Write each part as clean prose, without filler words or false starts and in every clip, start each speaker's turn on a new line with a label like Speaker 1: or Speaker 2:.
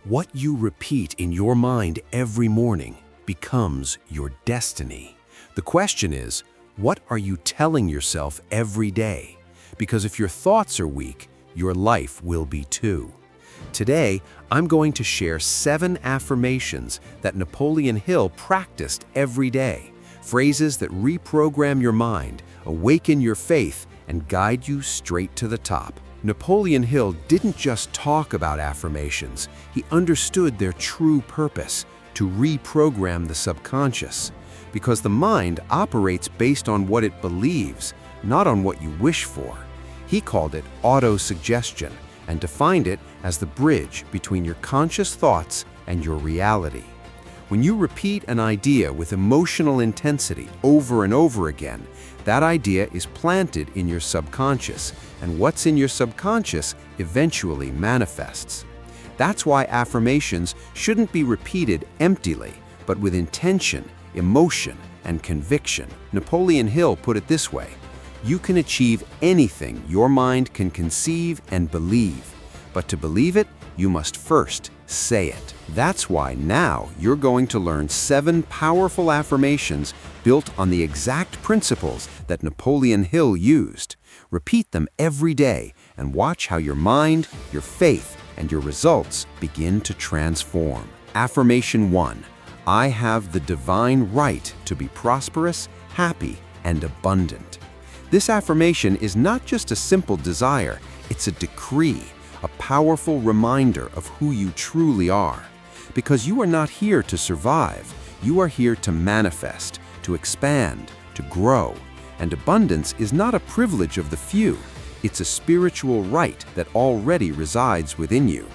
Speaker 1: What you repeat in your mind every morning becomes your destiny. The question is, what are you telling yourself every day? Because if your thoughts are weak, your life will be too. Today, I'm going to share 7 affirmations that Napoleon Hill practiced every day. Phrases that reprogram your mind, awaken your faith, and guide you straight to the top. Napoleon Hill didn't just talk about affirmations, he understood their true purpose, to reprogram the subconscious. Because the mind operates based on what it believes, not on what you wish for. He called it auto-suggestion and defined it as the bridge between your conscious thoughts and your reality. When you repeat an idea with emotional intensity over and over again, that idea is planted in your subconscious, and what's in your subconscious eventually manifests. That's why affirmations shouldn't be repeated emptily, but with intention, emotion, and conviction. Napoleon Hill put it this way: you can achieve anything your mind can conceive and believe, but to believe it, you must first say it. That's why now you're going to learn 7 powerful affirmations built on the exact principles that Napoleon Hill used. Repeat them every day and watch how your mind, your faith, and your results begin to transform. Affirmation 1. I have the divine right to be prosperous, happy, and abundant. This affirmation is not just a simple desire, it's a decree, a powerful reminder of who you truly are. Because you are not here to survive, you are here to manifest, to expand, to grow. And abundance is not a privilege of the few, it's a spiritual right that already resides within you.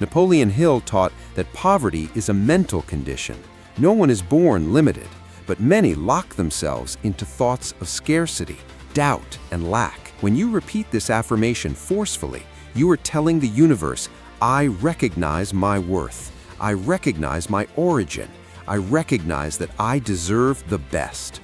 Speaker 1: Napoleon Hill taught that poverty is a mental condition. No one is born limited, but many lock themselves into thoughts of scarcity, doubt, and lack. When you repeat this affirmation forcefully, you are telling the universe, I recognize my worth. I recognize my origin. I recognize that I deserve the best.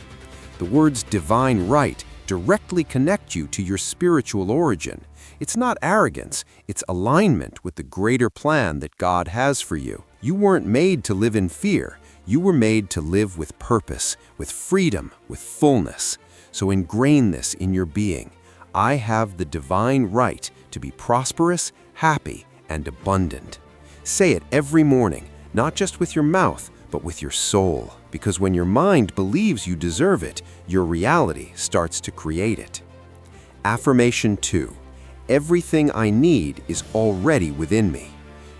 Speaker 1: The words divine right directly connect you to your spiritual origin. It's not arrogance, it's alignment with the greater plan that God has for you. You weren't made to live in fear. You were made to live with purpose, with freedom, with fullness. So ingrain this in your being. I have the divine right to be prosperous, happy, and abundant. Say it every morning, not just with your mouth, but with your soul. Because when your mind believes you deserve it, your reality starts to create it. Affirmation 2. Everything I need is already within me.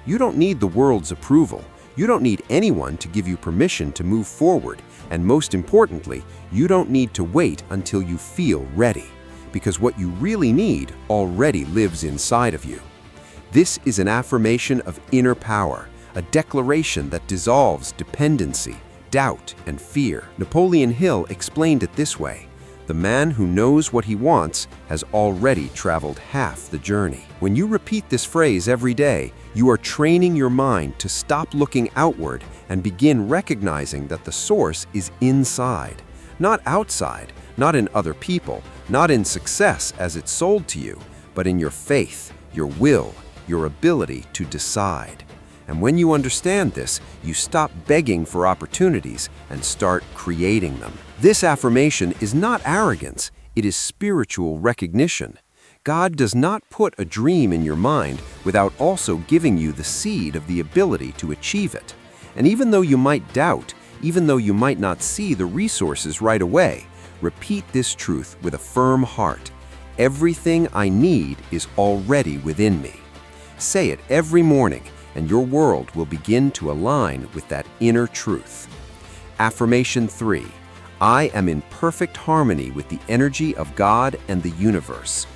Speaker 1: You don't need the world's approval. You don't need anyone to give you permission to move forward. And most importantly, you don't need to wait until you feel ready. Because what you really need already lives inside of you. This is an affirmation of inner power, a declaration that dissolves dependency, doubt, and fear. Napoleon Hill explained it this way: the man who knows what he wants has already traveled half the journey. When you repeat this phrase every day, you are training your mind to stop looking outward and begin recognizing that the source is inside, not outside, not in other people, not in success as it's sold to you, but in your faith, your will, your ability to decide. And when you understand this, you stop begging for opportunities and start creating them. This affirmation is not arrogance, it is spiritual recognition. God does not put a dream in your mind without also giving you the seed of the ability to achieve it. And even though you might doubt, even though you might not see the resources right away, repeat this truth with a firm heart. Everything I need is already within me. Say it every morning, and your world will begin to align with that inner truth. Affirmation 3. I am in perfect harmony with the energy of God and the universe.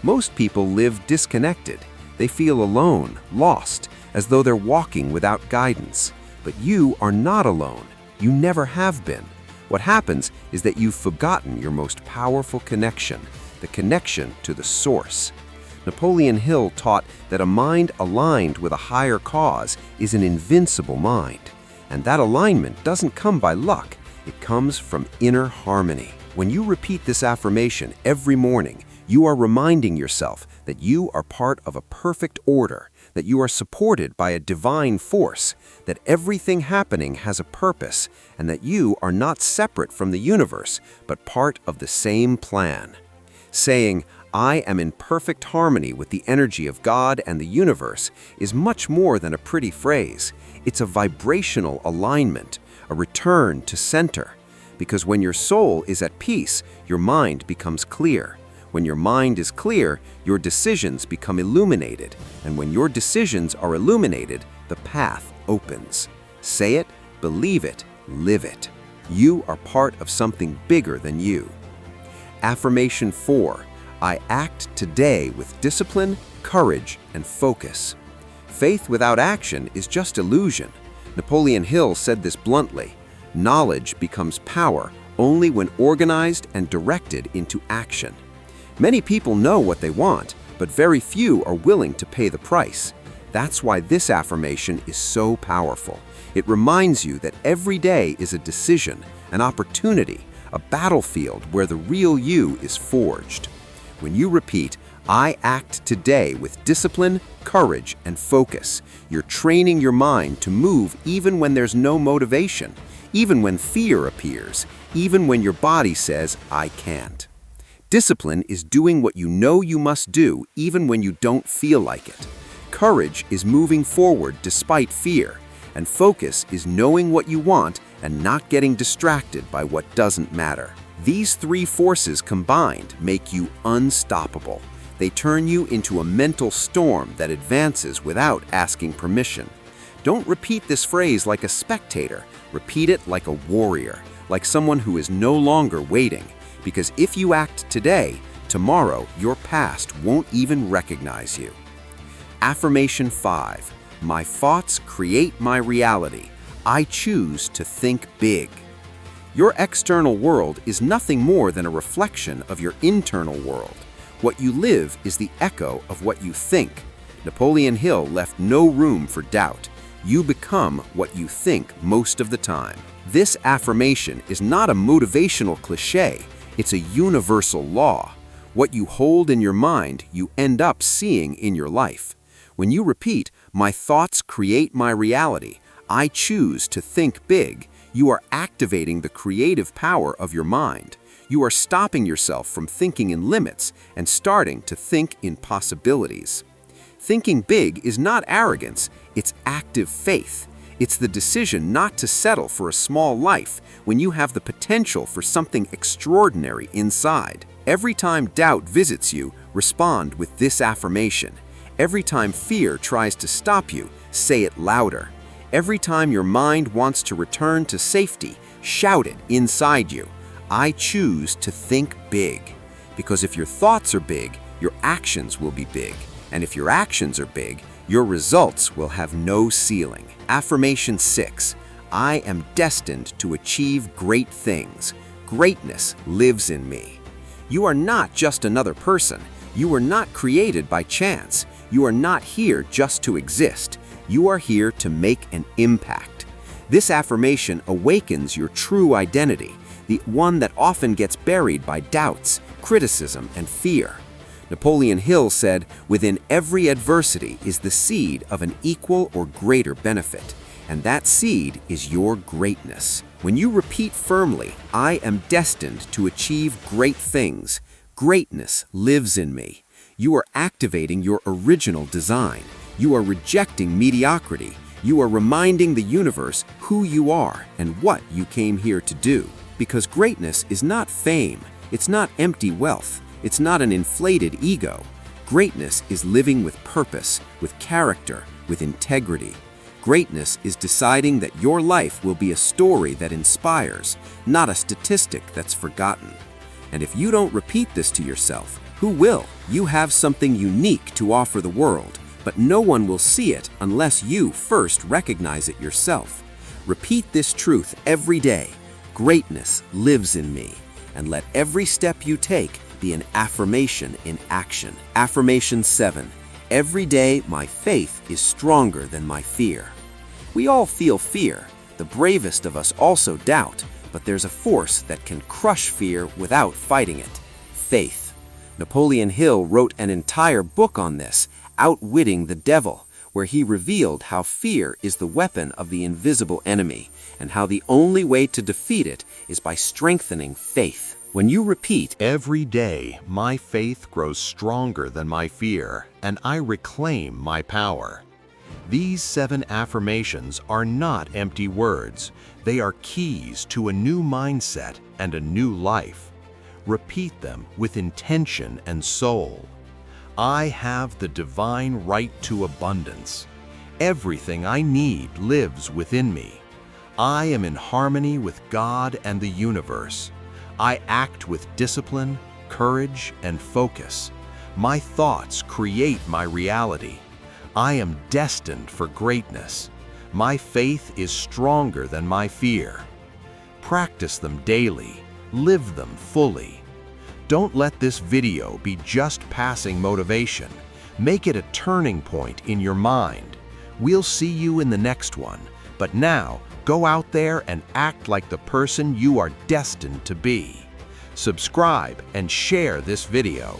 Speaker 1: Most people live disconnected. They feel alone, lost, as though they're walking without guidance. But you are not alone. You never have been. What happens is that you've forgotten your most powerful connection, the connection to the source. Napoleon Hill taught that a mind aligned with a higher cause is an invincible mind. And that alignment doesn't come by luck, it comes from inner harmony. When you repeat this affirmation every morning, you are reminding yourself that you are part of a perfect order, that you are supported by a divine force, that everything happening has a purpose, and that you are not separate from the universe, but part of the same plan. Saying, "I am in perfect harmony with the energy of God and the universe," is much more than a pretty phrase. It's a vibrational alignment, a return to center. Because when your soul is at peace, your mind becomes clear. When your mind is clear, your decisions become illuminated. And when your decisions are illuminated, the path opens. Say it, believe it, live it. You are part of something bigger than you. Affirmation 4. I act today with discipline, courage, and focus. Faith without action is just illusion. Napoleon Hill said this bluntly. Knowledge becomes power only when organized and directed into action. Many people know what they want, but very few are willing to pay the price. That's why this affirmation is so powerful. It reminds you that every day is a decision, an opportunity, a battlefield where the real you is forged. When you repeat, "I act today with discipline, courage, and focus," you're training your mind to move even when there's no motivation, even when fear appears, even when your body says, "I can't." Discipline is doing what you know you must do even when you don't feel like it. Courage is moving forward despite fear, and focus is knowing what you want and not getting distracted by what doesn't matter. These three forces combined make you unstoppable. They turn you into a mental storm that advances without asking permission. Don't repeat this phrase like a spectator. Repeat it like a warrior, like someone who is no longer waiting. Because if you act today, tomorrow your past won't even recognize you. Affirmation 5. My thoughts create my reality. I choose to think big. Your external world is nothing more than a reflection of your internal world. What you live is the echo of what you think. Napoleon Hill left no room for doubt. You become what you think most of the time. This affirmation is not a motivational cliche. It's a universal law. What you hold in your mind, you end up seeing in your life. When you repeat, "My thoughts create my reality. I choose to think big," you are activating the creative power of your mind. You are stopping yourself from thinking in limits and starting to think in possibilities. Thinking big is not arrogance, it's active faith. It's the decision not to settle for a small life when you have the potential for something extraordinary inside. Every time doubt visits you, respond with this affirmation. Every time fear tries to stop you, say it louder. Every time your mind wants to return to safety, shout it inside you. I choose to think big. Because if your thoughts are big, your actions will be big. And if your actions are big, your results will have no ceiling. Affirmation 6. I am destined to achieve great things. Greatness lives in me. You are not just another person. You were not created by chance. You are not here just to exist. You are here to make an impact. This affirmation awakens your true identity, the one that often gets buried by doubts, criticism, and fear. Napoleon Hill said, "Within every adversity is the seed of an equal or greater benefit, and that seed is your greatness." When you repeat firmly, "I am destined to achieve great things. Greatness lives in me," you are activating your original design. You are rejecting mediocrity. You are reminding the universe who you are and what you came here to do. Because greatness is not fame. It's not empty wealth. It's not an inflated ego. Greatness is living with purpose, with character, with integrity. Greatness is deciding that your life will be a story that inspires, not a statistic that's forgotten. And if you don't repeat this to yourself, who will? You have something unique to offer the world, but no one will see it unless you first recognize it yourself. Repeat this truth every day. Greatness lives in me. And let every step you take be an affirmation in action. Affirmation 7. Every day my faith is stronger than my fear. We all feel fear. The bravest of us also doubt, but there's a force that can crush fear without fighting it. Faith. Napoleon Hill wrote an entire book on this, Outwitting the Devil,
Speaker 2: where he revealed how fear is the weapon of the invisible enemy, and how the only way to defeat it is by strengthening faith. When you repeat,
Speaker 1: "Every day, my faith grows stronger than my fear, and I reclaim my power." These 7 affirmations are not empty words. They are keys to a new mindset and a new life. Repeat them with intention and soul. I have the divine right to abundance. Everything I need lives within me. I am in harmony with God and the universe. I act with discipline, courage, and focus. My thoughts create my reality. I am destined for greatness. My faith is stronger than my fear. Practice them daily. Live them fully. Don't let this video be just passing motivation. Make it a turning point in your mind. We'll see you in the next one, but now go out there and act like the person you are destined to be. Subscribe and share this video.